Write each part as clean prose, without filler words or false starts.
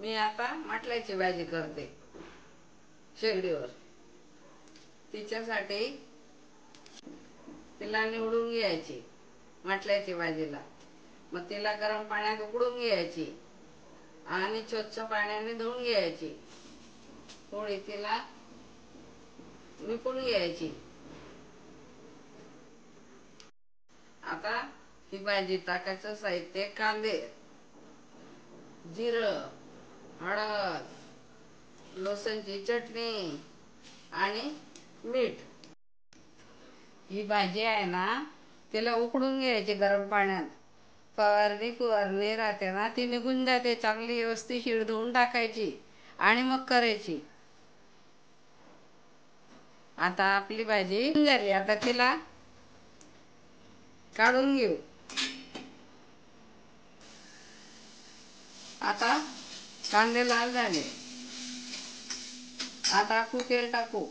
मी आता मटल्याची भाजी करते शेगडीवर. तिच्यासाठी तिला निवडून घ्यायची मटल्याची भाजीला. मग तिला गरम पाण्यात उकडून घ्यायची आणि स्वच्छ पाण्याने धुवून घ्यायची. थोडी तिला विकून घ्यायची. आता ही भाजी टाकायचं साहित्य: कांदे, जिरं, हळद, लसूणची चटणी आणि मीठ. ही भाजी आहे ना, तिला उकडून घ्यायची गरम पाण्यात. फवारणी राहते ना, ती निघून जाते. चांगली व्यवस्थित धुवून टाकायची आणि मग करायची. आता आपली भाजी झाली. आता तिला काढून घेऊ. आता कांदे लाल झाले. आता आपण तेल टाकू.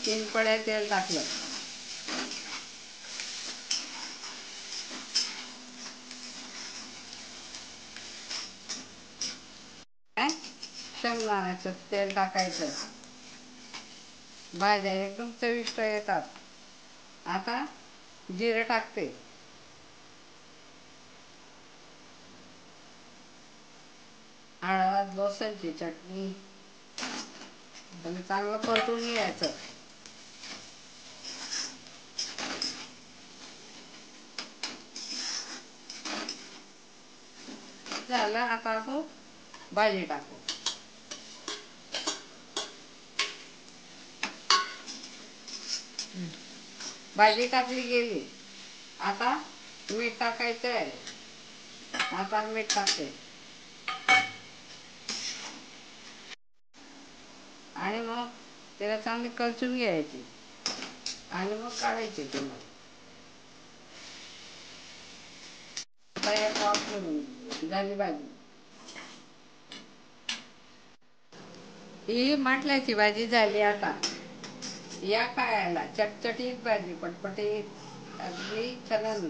तीन पळ्या तेल टाकलं. शेंगदाण्याचं तेल टाकायचं. भाज्या एकदम चविष्ट येतात. आता जिरे टाकते. हळद, लसूणची चटणी आणि चांगलं परतून घ्यायचं. झालं. आता आपण भाजी टाकू. भाजी टाकली गेली. आता मीठ टाकायचं आहे. आता मीठ टाकते आणि मग त्याला चांगली कलचून घ्यायची आणि मग काढायची. तुम्हाला झाली भाजी. ही मटल्याची भाजी झाली. आता या खायला चटचटीत भाजी, पटपटीत, अगदी छान.